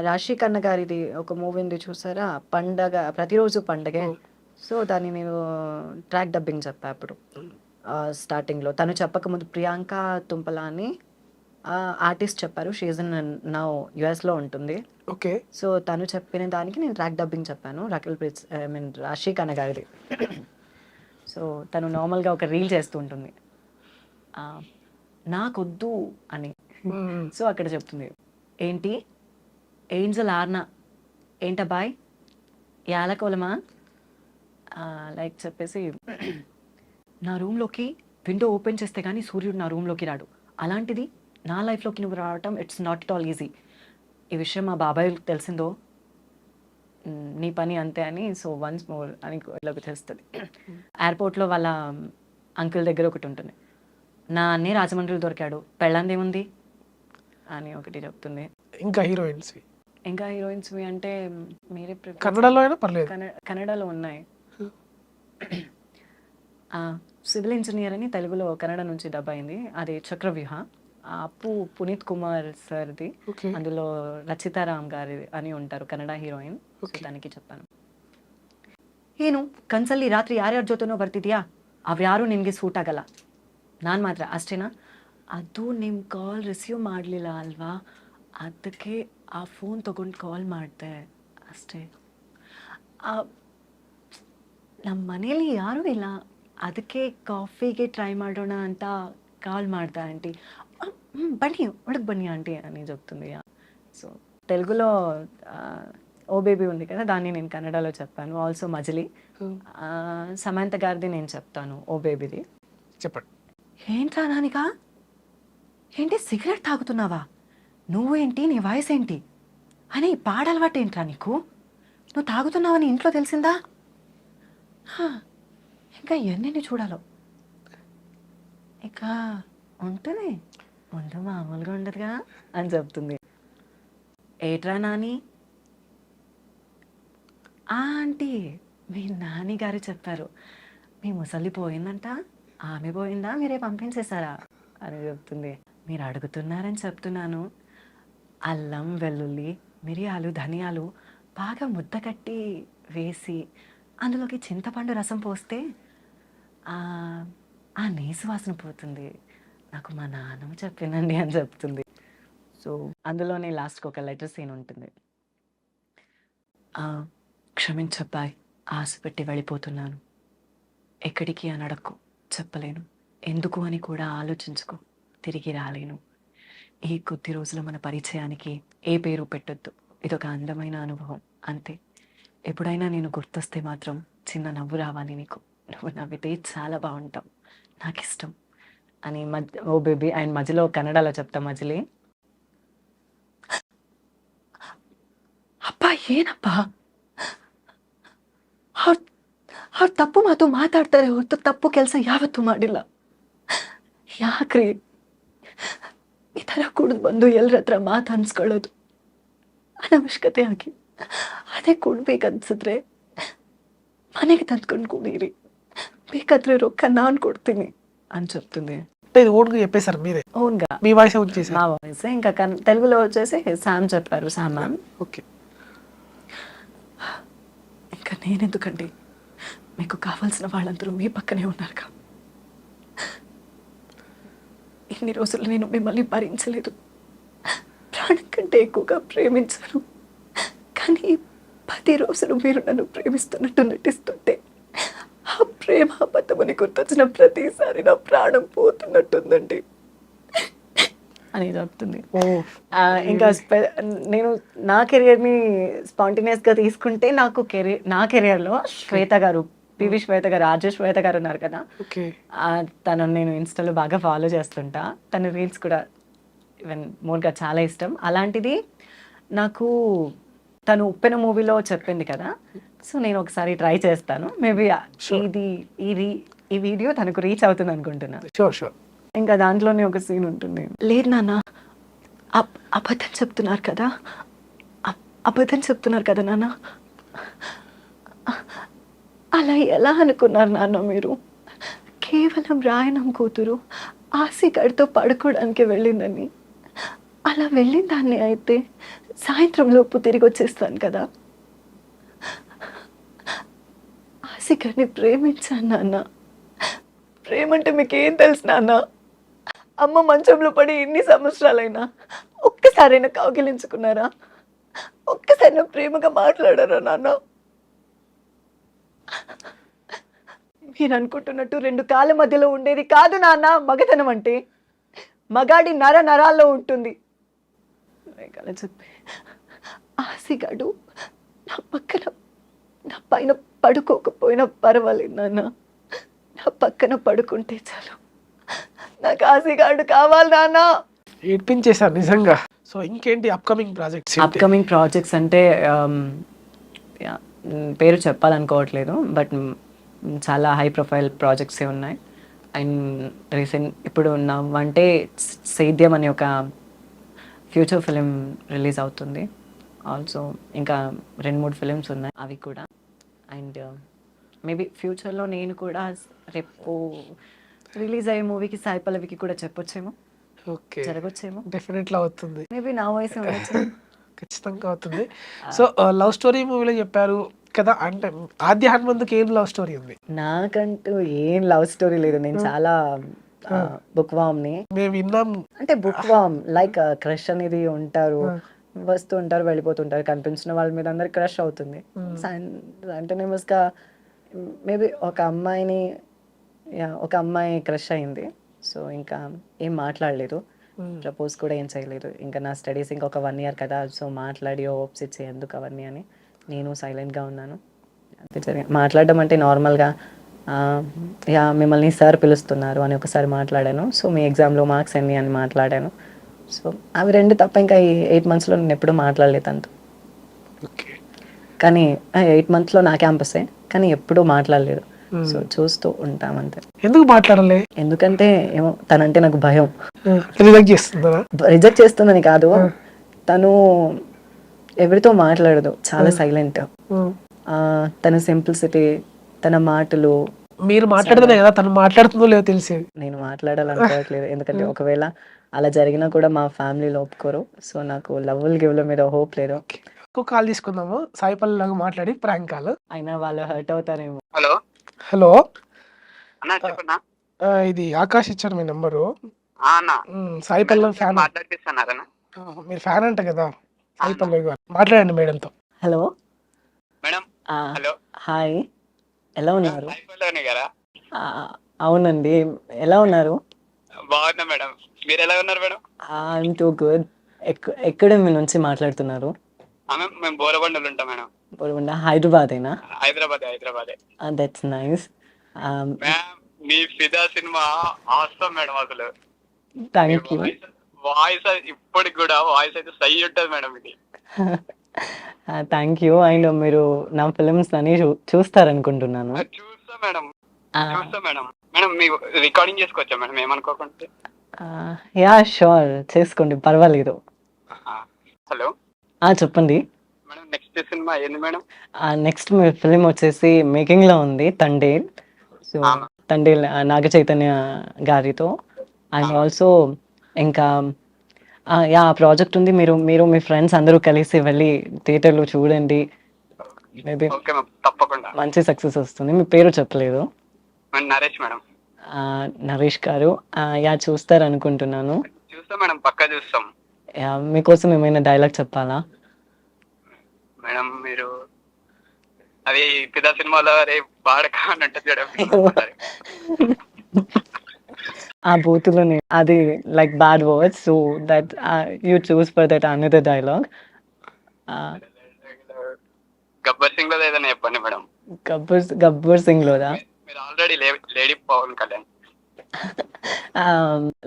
రాశి కన్న గారిది ఒక మూవీ ఉంది చూసారా? పండగ ప్రతిరోజు పండగే. హ్మ్. సో, దాన్ని నేను ట్రాక్ డబ్బింగ్ చెప్పా అప్పుడు. స్టార్టింగ్‌లో తను చెప్పకముందు ప్రియాంక తుంపల అని ఆర్టిస్ట్ చెప్పారు. షీ ఈజ్ ఇన్ నౌ యూఎస్‌లో ఉంటుంది. ఓకే. సో, తను చెప్పిన దానికి నేను ట్రాక్ డబ్బింగ్ చెప్పాను. రాశి కన్న గారిది. సో, తను నార్మల్‌గా ఒక రీల్ చేస్తూ ఉంటుంది. ఆహ్, నాకొద్దు అని. హ్మ్. సో, అక్కడ చెప్తుంది. ఏంటి? ఏంజెల్ ఆర్నా ఏంటబ్బాయ్? యాలకోలమా? లైక్ చెప్పేసి నా రూమ్‌లోకి విండో ఓపెన్ చేస్తే గానీ సూర్యుడు నా రూమ్‌లోకి రాడు. అలాంటిది నా లైఫ్‌లోకి నువ్వు రావటం it's not at all easy. ఈ విషయం మా బాబాయ్‌కి తెలిసిందో నీ పని అంతే అని సో వన్స్ మోర్ అని ఇలాగ చేస్తది. ఎయిర్‌పోర్ట్‌లో వాళ్ళ అంకుల్ దగ్గర ఒకటుంటుంది. నా అన్నయ్య రాజమండ్రిలో దొరికాడు. పెళ్ళాందేముంది? అని ఒకటి చెప్తుంది. ఇంకా హీరోయిన్స్‌వి. ఇంకా హీరోయిన్స్‌వి అంటే మీరే కన్నడలో అయినా పర్లేదు. కన్నడలో ఉన్నాయి. సివిల్ ఇంజనీర్ అని తెలుగులో కన్నడ నుంచి డబ్ అయింది. అది చక్రవ్యూహ. అప్పు పునీత్ కుమార్ సార్‌ది. ఓకే. అందులో రచితారామ్ గారి అని ఉంటారు కన్నಡ ಹೀರೋಯಿನ್. So okay. ತನಗೆ చెప్పాను. ಏನು ಕನ್ಸಲ್ಲಿ ರಾತ್ರಿ ಯಾರ್ಯಾರ ಜೊತೆನೋ ಬರ್ತಿದ್ಯಾ? ಅವ್ಯಾರು ನಿನಗೆ ಸೂಟ್ ಆಗಲ್ಲ. ನಾನು ಮಾತ್ರ ಅಷ್ಟೇನಾ? ಅದು ನಿಮ್ಮ ಕಾಲ್ ರಿಸೀವ್ ಮಾಡಲಿಲ್ಲ ಅಲ್ವಾ? ಅದಕ್ಕೆ ಆ ಫೋನ್ ತಗೊಂಡು ಕಾಲ್ ಮಾಡಿದೆ ಅಷ್ಟೇ. ನಮ್ಮ ಮನೇಲಿ ಯಾರೂ ಇಲ್ಲ. ಅದಕ್ಕೆ ಕಾಫಿಗೆ ಟ್ರೈ ಮಾಡೋಣ ಅಂತ కాల్ ಮಾಡ್ದೆ ఆంటీ. బన్నీ ఒడకు బన్నీ ఆంటీ అని చెప్తుంది. సో తెలుగులో ఓ బేబీ ఉంది కదా దాన్ని నేను కన్నడలో చెప్పాను. ఆల్సో మజిలీ సమంత గారిది నేను చెప్తాను ఓ బేబీది. చెప్పండి. ఏంట్రా నానిక? ఏంటి సిగరెట్ తాగుతున్నావా? నువ్వు ఏంటి నీ వయసు ఏంటి అని పాడలవాటు ఏంట్రా నీకు? నువ్వు తాగుతున్నావని ఇంట్లో తెలిసిందా? ఇంకా ఎన్ని చూడాలో. ఇక ఉంటుంది ముందు మామూలుగా ఉండదుగా అని చెప్తుంది. ఏట్రా నాని? ఆంటీ మీ నాని గారు చెప్పారు మీ ముసలి పోయిందంట. ఆమె పోయిందా మీరే పంపించేశారా అని చెప్తుంది. మీరు అడుగుతున్నారని చెప్తున్నాను. అల్లం వెల్లుల్లి మిరియాలు ధనియాలు బాగా ముద్ద కట్టి వేసి అందులోకి చింతపండు రసం పోస్తే ఆ నీసు వాసన పోతుంది. నాకు మా నాన్నమ్మ చెప్పిందండి అని చెప్తుంది. సో అందులోనే లాస్ట్‌కి ఒక లెటర్ సీన్ ఉంటుంది. క్షమించబ్బాయ్, ఆశ పెట్టి వెళ్ళిపోతున్నాను. ఎక్కడికి అని అడక్కు, చెప్పలేను. ఎందుకు అని కూడా ఆలోచించుకో, తిరిగి రాలేను. ఈ కొద్ది రోజుల మన పరిచయానికి ఏ పేరు పెట్టొద్దు. ఇదొక అందమైన అనుభవం అంతే. ఎప్పుడైనా నేను గుర్తొస్తే మాత్రం చిన్న నవ్వు రావాలి నీకు. నువ్వు నవ్వితే చాలా బాగుంటావు, నాకు ఇష్టం అని ఓ బేబీ అండ్ మధ్యలో కన్నడలో చెప్తా మజిలీ. ಅಪ್ಪ ಏನಪ್ಪ ಅವ್ರು ತಪ್ಪು ಮಾತು ಮಾತಾಡ್ತಾರೆ ಹೊರತು ತಪ್ಪು ಕೆಲಸ ಯಾವತ್ತೂ ಮಾಡಿಲ್ಲ. ಯಾಕ್ರಿ ಈ ಥರ ಕುಡಿದು ಬಂದು ಎಲ್ಲರ ಹತ್ರ ಮಾತು ಅನ್ಸ್ಕೊಳ್ಳೋದು ಅನವಶ್ಯಕತೆ ಆಗಿ? ಅದೇ ಕುಡ್ಬೇಕನ್ಸಿದ್ರೆ ಮನೆಗೆ ತಂದ್ಕೊಂಡು ಕುಡೀರಿ, ಬೇಕಾದ್ರೆ ರೊಕ್ಕ ನಾನು ಕೊಡ್ತೀನಿ అని చెప్తుంది. అంటే ఇది ఓన్గా చెప్పేశారు మీరే? ఓన్గా మీ వాయిస్ వచ్చేసి నా వాయిస్. ఇంకా తెలుగులో వచ్చేసి శామ్ చెప్పారు, శామ్ మ్యామ్. ఓకే. ఇంకా నేనెందుకండి, మీకు కావాల్సిన వాళ్ళందరూ మీ పక్కనే ఉన్నారుగా. ఇన్ని రోజులు నేను మిమ్మల్ని భరించలేదు, ప్రాణం కంటే ఎక్కువగా ప్రేమించాను. కానీ 10 రోజులు మీరు నన్ను ప్రేమిస్తున్నట్టు నటిస్తుంటే ఆ ప్రేమ అబద్ధమని గుర్తొచ్చిన ప్రతిసారి నా ప్రాణం పోతున్నట్టుందండి అని చెప్తుంది. ఇంకా నేను నా కెరియర్ని స్పాంటేనియస్గా తీసుకుంటే నా కెరియర్లో శ్వేత గారు, పివి శ్వేత గారు, ఆర్జే శ్వేత గారు ఉన్నారు కదా, ఓకే. తనను నేను ఇన్స్టాలో బాగా ఫాలో చేస్తుంటా. తన రీల్స్ కూడా ఈవెన్ మోర్గా చాలా ఇష్టం. అలాంటిది నాకు తను ఉప్పెన మూవీలో చెప్పింది కదా, సో నేను ఒకసారి ట్రై చేస్తాను. మేబీ ఈ వీడియో తనకు రీచ్ అవుతుంది అనుకుంటున్నా. Sure sure. ఇంకా దాంట్లోనే ఒక సీన్ ఉంటుంది. లేదు నాన్న, అబద్ధం చెప్తున్నారు కదా, అబద్ధం చెప్తున్నారు కదా నాన్న. అలా ఎలా అనుకున్నారు నాన్న మీరు? కేవలం రాయనం కూతురు ఆశి గడితో పడుకోవడానికి వెళ్ళిందని. అలా వెళ్ళిన దాన్ని అయితే సాయంత్రం లోపు తిరిగి వచ్చేస్తాను కదా. ఆశికని ప్రేమించాను నాన్న. ప్రేమ అంటే మీకేం తెలుసు నాన్న? అమ్మ మంచంలో పడి ఇన్ని సంవత్సరాలైనా ఒక్కసారైనా కౌగిలించుకున్నారా? ఒక్కసారైనా ప్రేమగా మాట్లాడారా నాన్న? మీరు అనుకుంటున్నట్టు రెండు కాళ్ళ మధ్యలో ఉండేది కాదు నాన్న మగతనం అంటే. మగాడి నర నరాల్లో ఉంటుంది. అలా చెప్పి ఆశగాడు నా పక్కన, నా పైన పడుకోకపోయినా పర్వాలేదు నాన్న. నా పక్కన పడుకుంటే చాలు. నాకు ఆశగాడు కావాలి నాన్న. ఏడ్పించేశారు నిజంగా. సో ఇంకేంటి అప్కమింగ్ ప్రాజెక్ట్స్? అప్కమింగ్ ప్రాజెక్ట్స్ అంటే పేరు చెప్పాలనుకోవట్లేదు, బట్ చాలా హై ప్రొఫైల్ ప్రాజెక్ట్సే ఉన్నాయి. అండ్ ఇప్పుడు అంటే సేద్యం అనే ఒక ఫ్యూచర్ ఫిలిం రిలీజ్ అవుతుంది. ఆల్సో ఇంకా 2-3 ఫిలిమ్స్ ఉన్నాయి, అవి కూడా. అండ్ మేబీ ఫ్యూచర్లో నేను కూడా రేపు రిలీజ్ అయ్యే మూవీకి సాయి పల్లవికి కూడా చెప్పొచ్చేమో, ఓకే, జరగొచ్చేమో. డెఫినెట్లీ అవుతుంది, మేబీ నా వయసు ఉండొచ్చు. ఖచ్చితంగా అవుతుంది. సో లవ్ స్టోరీ మూవీలో చెప్పారు కదా, అంటే ఆద్య హనుమంతుకి ఏం లవ్ స్టోరీ ఉంది? నాకంటూ ఏం లవ్ స్టోరీ లేదు. నేను చాలా బుక్ వామ్ని. మేము విన్నాం. అంటే బుక్ వామ్ లైక్ క్రష్ అనేది ఉంటారు, వస్తూ ఉంటారు, వెళ్ళిపోతుంటారు. కనిపించిన వాళ్ళ మీద అందరికి క్రష్ అవుతుంది. కంటిన్యూస్గా మేబీ ఒక అమ్మాయి క్రష్ అయింది. సో ఇంకా ఏం మాట్లాడలేదు, ప్రపోజ్ కూడా ఏం చేయలేదు. ఇంకా నా స్టడీస్ ఇంకొక 1 year కదా, సో మాట్లాడి హోప్స్ ఇచ్చే ఎందుకు అవన్నీ అని నేను సైలెంట్గా ఉన్నాను. అంతే జరిగింది. మాట్లాడడం అంటే నార్మల్గా యా మిమ్మల్ని సార్ పిలుస్తున్నారు అని ఒకసారి మాట్లాడాను. సో మీ ఎగ్జామ్లో మార్క్స్ ఎన్ని అని మాట్లాడాను. సో అవి 2 తప్ప ఇంకా ఈ 8 monthsలో నేను ఎప్పుడూ మాట్లాడలేదు అంత. కానీ 8 monthsలో నా క్యాంపసే, కానీ ఎప్పుడూ మాట్లాడలేదు. సో చూస్తూ ఉంటాం అంతే. ఎందుకు మాట్లాడలే? ఎందుకంటే ఏమో తనంటే నాకు భయం. రిజెక్ట్ చేస్తుందా? రిజెక్ట్ చేస్తుందని కాదు, తను ఎవరితో మాట్లాడదు, చాలా సైలెంట్. తన సింప్లిసిటీ, తన మాటలు. మీరు మాట్లాడితేనే కదా తను మాట్లాడుతుందో లేదో తెలిసేది. నేను మాట్లాడాలనుకోవట్లేదు, ఎందుకంటే ఒకవేళ అలా జరిగినా కూడా మా ఫ్యామిలీలో ఒప్పుకోరు. సో నాకు లవ్వులు గివ్ల మీద హోప్ లేదు. ఇంకో కాల్ తీసుకుందాము, సాయి పల్లవి లాగా మాట్లాడి ప్రాంక్ కాల్. అయినా వాళ్ళు హర్ట్ అవుతారేమో. హలో హలో అన్నా, చెప్పన్నా. ఇది ఆకాష్ ఇచ్చారు మీ నెంబరు. అన్నా, సాయి పల్లవి ఫ్యాన్. మాట్లాడిపిస్తున్నారన్నా. మీరు ఫ్యాన్ అంట కదా సాయి పల్లవి గారు, మాట్లాడండి మేడంతో. Hello madam. హలో, హాయ్, ఎలా ఉన్నారు? సాయి పల్లవి గారా? అవునండి, ఎలా ఉన్నారు? బాగున్నా మేడం, మీరు ఎలా ఉన్నారు మేడం? I'm too good. ఎక్కడ మీ నుంచి మాట్లాడుతున్నారు? మేము బోరబండలు ఉంటాం మేడం. బోరబండ, హైదరాబాదేనా? హైదరాబాదే. That's nice. మ్యామ్, మీ ఫిదా సినిమా ఆస్తాం మేడం. అసలు థ్యాంక్ యూ. వాయిస్ ఇప్పటికి కూడా వాయిస్ అయితే సై ఉంటుంది మేడం. ఇది థ్యాంక్ యూ. అండ్ మీరు నా ఫిలిమ్స్ అన్ని చూస్తారనుకుంటున్నాను. చూస్తా మేడం. మేడం మీ రికార్డింగ్ చేసుకోవచ్చా మేడం ఏమనుకోకుండా? యా షూర్, చేసుకోండి, పర్వాలేదు. హలో, చెప్పండి మేడం. నెక్స్ట్ సినిమా ఏంది మేడం? నెక్స్ట్ మీ ఫిలిం వచ్చేసి మేకింగ్లో ఉంది, తండేల్. సో తండేల్ నాగ చైతన్య గారితో. అండ్ ఆల్సో ఇంకా యా ప్రాజెక్ట్ ఉంది. మీరు మీ ఫ్రెండ్స్ అందరూ కలిసి వెళ్ళి థియేటర్లో చూడండి. మేబీ ఓకే మ్యామ్, తప్పకుండా. మంచి సక్సెస్ వస్తుంది. మీ పేరు చెప్పలేదు. నరేష్ మేడం. నరేష్ గారు, యా చూస్తారనుకుంటున్నాను. చూస్తాం మేడం, పక్కా చూస్తాం. మీకోసం ఏమైనా డైలాగ్ చెప్పాలా మేడం? మీరు అది పిదా సినిమాలో అరే బాడక అని అంటే ఆ బూతులోనే అది like bad words, so that you choose for that another dialogue. Gabbar Singh లో ఏదైనా చెప్పండి మేడం. గబ్బర్ సింగ్ లోదా? మీరు already lady Pawan Kalyan.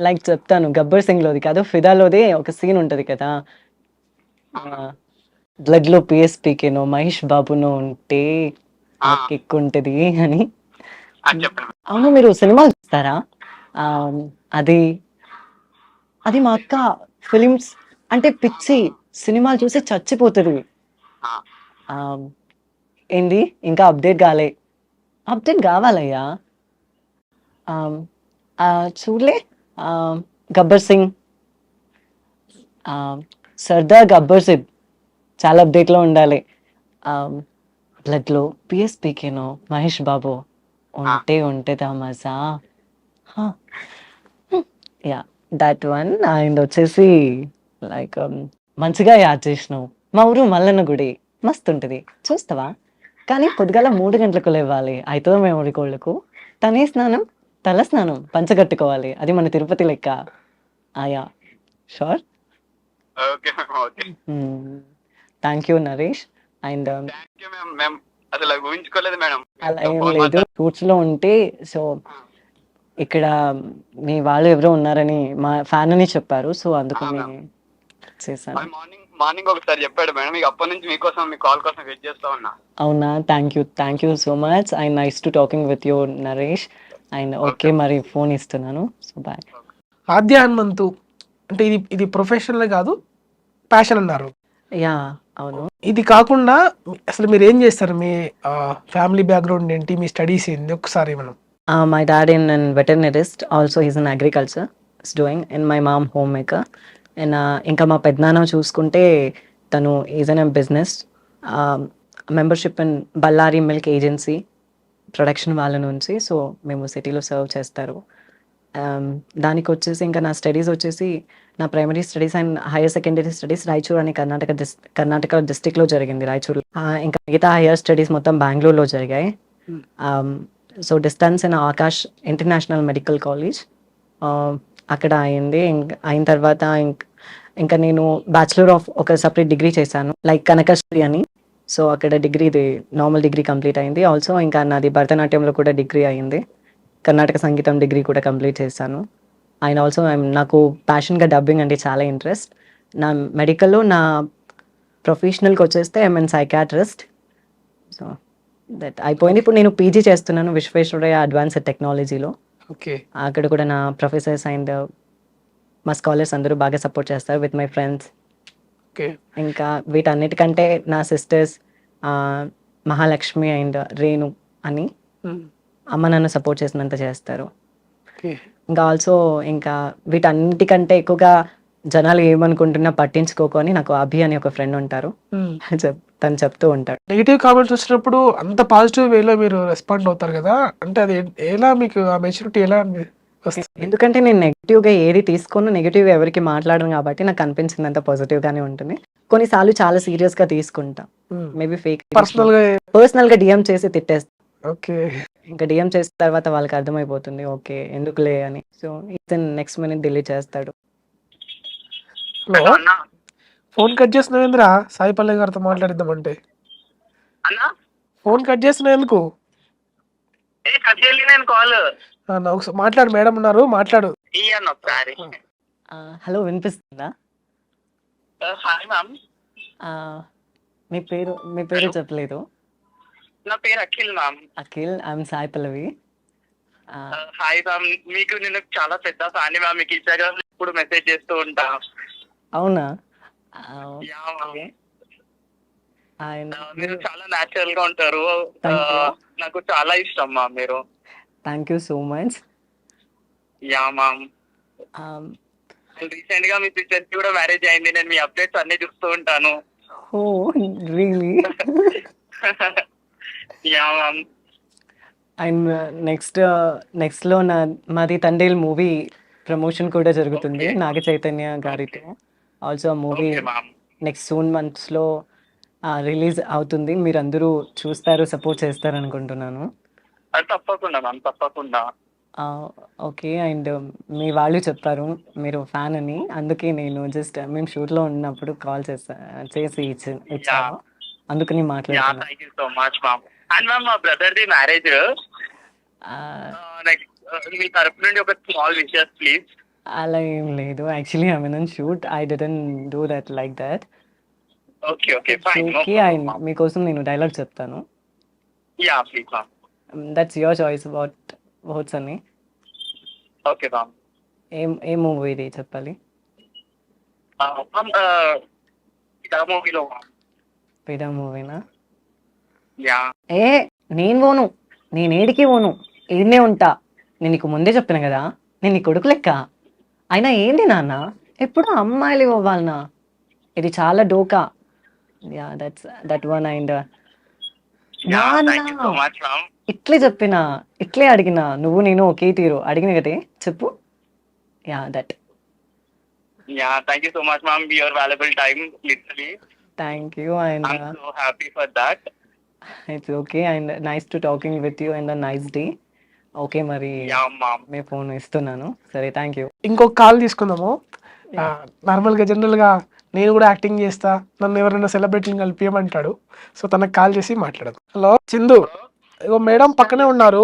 Like చెప్తాను, గబ్బర్ సింగ్ లోది కాదు, ఫిదాలోది ఒక సీన్ ఉంటది కదా, బ్లడ్ లో పిఎస్పీకేనో మహేష్ బాబునో ఉంటే కిక్ ఉంటది అని. అవును, మీరు సినిమాలు చూస్తారా? అది మా అక్క ఫిలిమ్స్ అంటే పిచ్చి, సినిమాలు చూసి చచ్చిపోతుంది. ఏంటి ఇంకా అప్డేట్ కావాలయ్యా. చూడలే గబ్బర్ సింగ్, సర్దార్ గబ్బర్ సింగ్ చాలా అప్డేట్లో ఉండాలి. బ్లడ్లో పిఎస్పీకేనో మహేష్ బాబు ఉంటే మజా. Yeah that one. అండ్ వచ్చేసి లైక్ మంచిగా యాడ్ చేసినావు. మా ఊరు మల్లన్న గుడి మస్తు ఉంటుంది, చూస్తావా? కానీ పొద్దుగాల 3 గంటలకు లేవాలి, అవుతుందో మేము కోళ్ళకు. తనే స్నానం, తల స్నానం, పంచగట్టుకోవాలి. అది మన తిరుపతి లెక్క. ఆయా sure. Okay ma'am, okay. Thank you Naresh. And thank you ma'am. మేము అసలు ఊహించుకోలేదు మేడం. అలా ఏం లేదు, షూట్స్లో ఉంటే. సో ఇక్కడ మీ వాళ్ళు ఎవరో ఉన్నారని మా ఫ్యాన్ అని చెప్పారు, సో అందుకని చేశాను. మార్నింగ్ ఒకసారి చెప్పాడు మేడం, ఇక అప్పటి నుంచి మీకోసం మీ కాల్ కోసం వెయిట్ చేస్తా ఉన్నా. అవునా? Thank you so much. And nice to talking with you Naresh. And okay, మరి ఫోన్ ఇస్తున్నాను. So bye. ఆద్య హనుమంతు అంటే ఇది ప్రొఫెషనల్ కాదు, ప్యాషన్ అన్నారు. యా అవును. ఇది కాకుండా అసలు మీరు ఏం చేస్తారు? మీ ఫ్యామిలీ బ్యాక్గ్రౌండ్ ఏంటి? మీ స్టడీస్ ఏంటి? ఒకసారి మనం. My dad in an veterinarist, also he's in agriculture, is doing, and my mom homemaker. And ఇంకా మా పెద్దనాన్న చూసుకుంటే తను is an business membership in Ballari milk agency production వాళ్ళ నుంచి. సో మేము సిటీలో సర్వ్ చేస్తారు. దానికి వచ్చేసి ఇంకా నా స్టడీస్ వచ్చేసి నా primary studies and higher secondary studies Raichur అని కర్ణాటక డిస్టిక్లో జరిగింది, రాయచూర్. ఇంకా మిగతా హైయర్ స్టడీస్ మొత్తం బెంగళూరులో జరిగాయి. So distance in Akash international medical college అక్కడ అయింది. అయిన తర్వాత ఇంకా నేను బ్యాచులర్ ఆఫ్ ఒక సపరేట్ డిగ్రీ చేశాను, లైక్ కనకశ్రీ అని. సో అక్కడ డిగ్రీ, ఇది నార్మల్ డిగ్రీ కంప్లీట్ అయింది. ఆల్సో ఇంకా నాది భరతనాట్యంలో కూడా డిగ్రీ అయింది, కర్ణాటక సంగీతం డిగ్రీ కూడా కంప్లీట్ చేశాను. అండ్ ఆల్సో నాకు ప్యాషన్గా డబ్బింగ్ అంటే చాలా ఇంట్రెస్ట్. నా మెడికల్లో నా ప్రొఫెషనల్కి వచ్చేస్తే ఐఎమ్ సైకాట్రిస్ట్. సో దట్ అయిపోయింది. ఇప్పుడు నేను పీజీ చేస్తున్నాను విశ్వేశ్వరయ్య అడ్వాన్స్డ్ టెక్నాలజీలో. ఓకే. అక్కడ కూడా నా ప్రొఫెసర్స్ అండ్ మా స్కాలర్స్ అందరూ బాగా సపోర్ట్ చేస్తారు విత్ మై ఫ్రెండ్స్. ఓకే. ఇంకా వీటన్నిటికంటే నా సిస్టర్స్ మహాలక్ష్మి అండ్ రేణు అని అమ్మ నన్ను సపోర్ట్ చేసినంత చేస్తారు. ఇంకా ఆల్సో ఇంకా వీటన్నిటికంటే ఎక్కువగా జనాలు ఏమనుకుంటున్నా పట్టించుకోకు అని నాకు అభి అని ఒక ఫ్రెండ్ ఉంటారు, తను చెప్తూ ఉంటాడు. నెగిటివ్ కామెంట్స్ వచ్చినప్పుడు అంత పాజిటివ్ వేలో మీరు రెస్పాండ్ అవుతారు కదా, అంటే అది ఎలా మీకు ఆ మెచ్యూరిటీ ఎలా వస్తుంది? ఎందుకంటే నేను నెగిటివ్గా ఏది తీసుకోను, నెగిటివ్ ఎవరికి మాట్లాడను కాబట్టి నాకు అనిపించినంత పాజిటివ్గానే ఉంటుంది. కొన్నిసార్లు చాలా సీరియస్గా తీసుకుంటా, మేబీ ఫేక్ పర్సనల్గా డిఎం చేసి తిట్టేస్తా. ఓకే. ఇంకా డిఎం చేసిన తర్వాత వాళ్ళకి అర్థమైపోతుంది ఓకే ఎందుకులే అని. సో ఇతను నెక్స్ట్ మినిట్ డిలీట్ చేస్తాడు. హలో, ఫోన్ కట్ చేసినవేంద్రా? సాయి పల్లె గారితో మాట్లాడిద్దామంటే ఫోన్ కట్ చేసిన ఎందుకు? ఒకసారి మాట్లాడు, మేడం ఉన్నారు, మాట్లాడు. హలో, వినిపిస్తుందా? మీ పేరు చెప్పలేదు. నా పేరు Akhil ma'am. Akhil, I'm Sai Pallavi. Hi ma'am, మీకు నేను చాలా పెద్ద ఫ్యాన్ మ్యామ్, మీకు ఇన్స్టాగ్రామ్ లో ఇప్పుడు మెసేజ్ చేస్తూ ఉంటా. అవునా? మీరు చాలా న్యాచురల్ గా ఉంటారు, నాకు చాలా ఇష్టం మ్యామ్ మీరు. Thank you so much. Yeah ma'am, recent గా మీ సిస్టర్ కి కూడా మ్యారేజ్ అయింది, నేను మీ అప్డేట్స్ అన్ని చూస్తూ ఉంటాను. Oh really? Ya ma'am. And next లో మాది తండేల్ మూవీ ప్రమోషన్ కూడా జరుగుతుంది నాగ చైతన్య గారితో. ఆల్సో ఆ మూవీ నెక్స్ట్ సూన్ మంత్స్ లో రిలీజ్ అవుతుంది. మీరు అందరూ చూస్తారు, సపోర్ట్ చేస్తారు అనుకుంటున్నాను. తప్పకుండా మ్యామ్, తప్పకుండా. ఓకే. అండ్ మీ వాళ్ళు చెప్పారు మీరు ఫ్యాన్ అని, అందుకే నేను జస్ట్ మేము షూట్ లో ఉన్నప్పుడు కాల్ చేసి ఇచ్చాను, అందుకని మాట్లాడుతున్నాను. Thank you so much ma'am. And ma'am, మా బ్రదర్ ది మ్యారేజ్, మీ తరపు నుండి ఒక స్మాల్ విషెస్ ప్లీజ్. అలా ఏం లేదు, actually I mean shoot, I didn't do that like that. Okay okay fine. Okay, మీకోసం నేను డైలాగ్ చెప్తాను. Ya please ma'am. That's your choice what's అని. Okay ma'am. ఏ మూవీ ఇది చెప్పాలి? మూవీలో. పేడా మూవీనా? యా. నేను పోను, నేను ఏడికి పోను, ఏడనే ఉంటా. నేను నీకు ముందే చెప్పాను కదా, నేను నీ కొడుకు లెక్క. అయినా ఏంటి నాన్న ఎప్పుడు అమ్మాయిలు ఇవ్వాలనా? ఇది చాలా డోకా. Yeah that one and yeah నాన్న thank you so much ma'am. ఇట్లే చెప్పిన, ఇట్లే అడిగిన, నువ్వు నేను ఒకే తీరు అడిగిన కదే చెప్పు. Yeah that. Yeah thank you so much ma'am. Your valuable time literally. Thank you and I'm so happy for that. It's okay and nice to talking with you and nice day. Okay మరి yeah ma'am. మీ phone ఇస్తున్నాను. సరే thank you. ఇంకొక call తీసుకుందాము. నార్మల్గా జనరల్గా నేను కూడా acting చేస్తా, నన్ను ఎవరైనా సెలబ్రిటీని కలిపియమంటాడు. సో తనకు కాల్ చేసి మాట్లాడదు. హలో చిందు, ఇగో మేడం పక్కనే ఉన్నారు,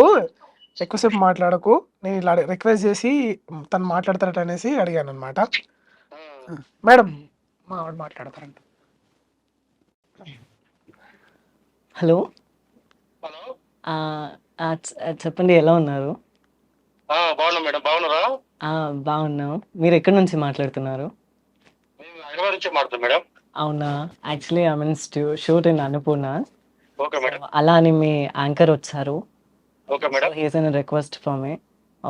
ఎక్కువసేపు మాట్లాడకు, నేను ఇలా రిక్వెస్ట్ చేసి తను మాట్లాడతారట అనేసి అడిగాను అనమాట. మేడం మా ఆవిడ మాట్లాడతారంట. Hello hello. చెప్పండి, ఎలా ఉన్నారు? బాగున్నా మేడం. బాగున్నారా? బాగున్నాం. మీరు ఎక్కడి నుంచి మాట్లాడుతున్నారు? మేము హైదరాబాద్ నుంచి మాట్లాడుతాం మేడం. అవునా, actually I mean shoot in Annapurna. Okay madam. అలా అని మీ యాంకర్ వచ్చారు. Okay madam. He's an request for me.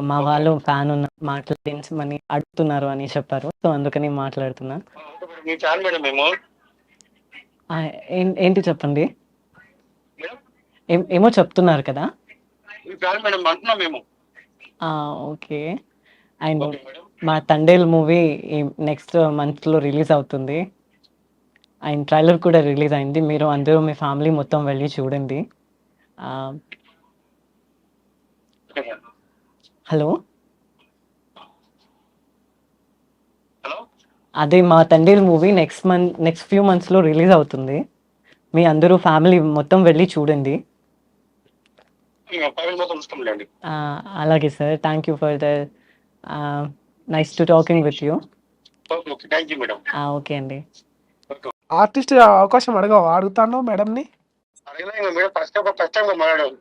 మా వాళ్ళు ఫ్యాన్ ఉన్న మాట్లాడించమని అడుగుతున్నారు అని చెప్పారు. సో అందుకని మాట్లాడుతున్నా. Okay madam. మీ ఫ్యాన్ మేడం మేము. ఏంటి చెప్పండి. మేడం ఏమో చెప్తున్నారు కదా. మీ ఫ్యాన్ మేడం అంటున్నాం మేము. ఓకే. And okay madam. మా తండేల్ మూవీ నెక్స్ట్ మంత్లో రిలీజ్ అవుతుంది. అండ్ ట్రైలర్ కూడా రిలీజ్ అయింది. మీరు అందరూ మీ ఫ్యామిలీ మొత్తం వెళ్ళి చూడండి. Okay madam. Hello, hello. అదే మా తండేల్ మూవీ నెక్స్ట్ ఫ్యూ మంత్స్లో రిలీజ్ అవుతుంది. మీ అందరూ ఫ్యామిలీ మొత్తం వెళ్ళి చూడండి. ఫ్యామిలీ మొత్తం చూసుకోండి. అలాగే sir, thank you for the nice to talking with you. Okay okay thank you madam. Okay అండి. ఆర్టిస్ట్ అవకాశం అడుగుతాను మేడంని. అడగలేదు మేడం. ఫస్ట్ టైం మాట్లాడాం.